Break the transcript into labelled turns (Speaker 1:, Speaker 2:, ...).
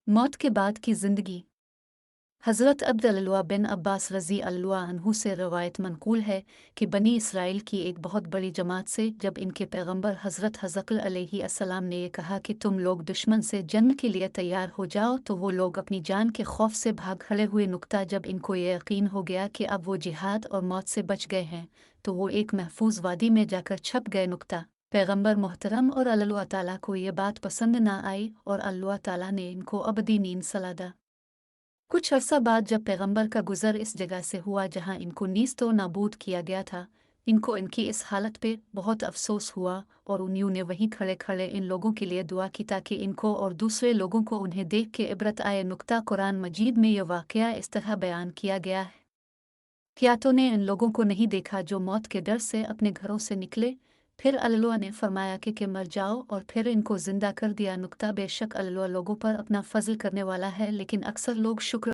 Speaker 1: मौत के बाद की ज़िंदगी। हज़रत अब्दुल्लाह बिन अब्बास रज़ी अल्लाह अन्हु से रवायत मनक़ूल है कि बनी इसराइल की एक बहुत बड़ी जमात से जब इनके पैगंबर हज़रत हज़क़ल अलैहिस्सलाम ने ये कहा कि तुम लोग दुश्मन से जंग के लिए तैयार हो जाओ, तो वो लोग अपनी जान के खौफ से भाग खड़े हुए। नुक्ता जब इनको ये यकीन हो गया कि अब वो जिहाद और मौत से बच गए हैं, तो वो एक महफूज वादी में जाकर छप गए। नुक्ता पैगंबर मोहतरम और अल्लाह ताला को ये बात पसंद ना आई और अल्लाह ताला ने इनको अबदी नींद सलादा। कुछ अरसा बाद जब पैगंबर का गुज़र इस जगह से हुआ जहां इनको नीस्तो नाबूद किया गया था, इनको इनकी इस हालत पे बहुत अफसोस हुआ और उन्हीं ने वहीं खड़े खड़े इन लोगों के लिए दुआ की ताकि इनको और दूसरे लोगों को उन्हें देख के इबरत आए। नुक्ता कुरान मजीद में यह वाक़या इस तरह बयान किया गया है। क्या तूने इन लोगों को नहीं देखा जो मौत के डर से अपने घरों से निकले, फिर अल्लाह ने फरमाया कि मर जाओ और फिर इनको जिंदा कर दिया। नुक्ता बेशक अल्लाह लोगों पर अपना फजल करने वाला है, लेकिन अक्सर लोग शुक्र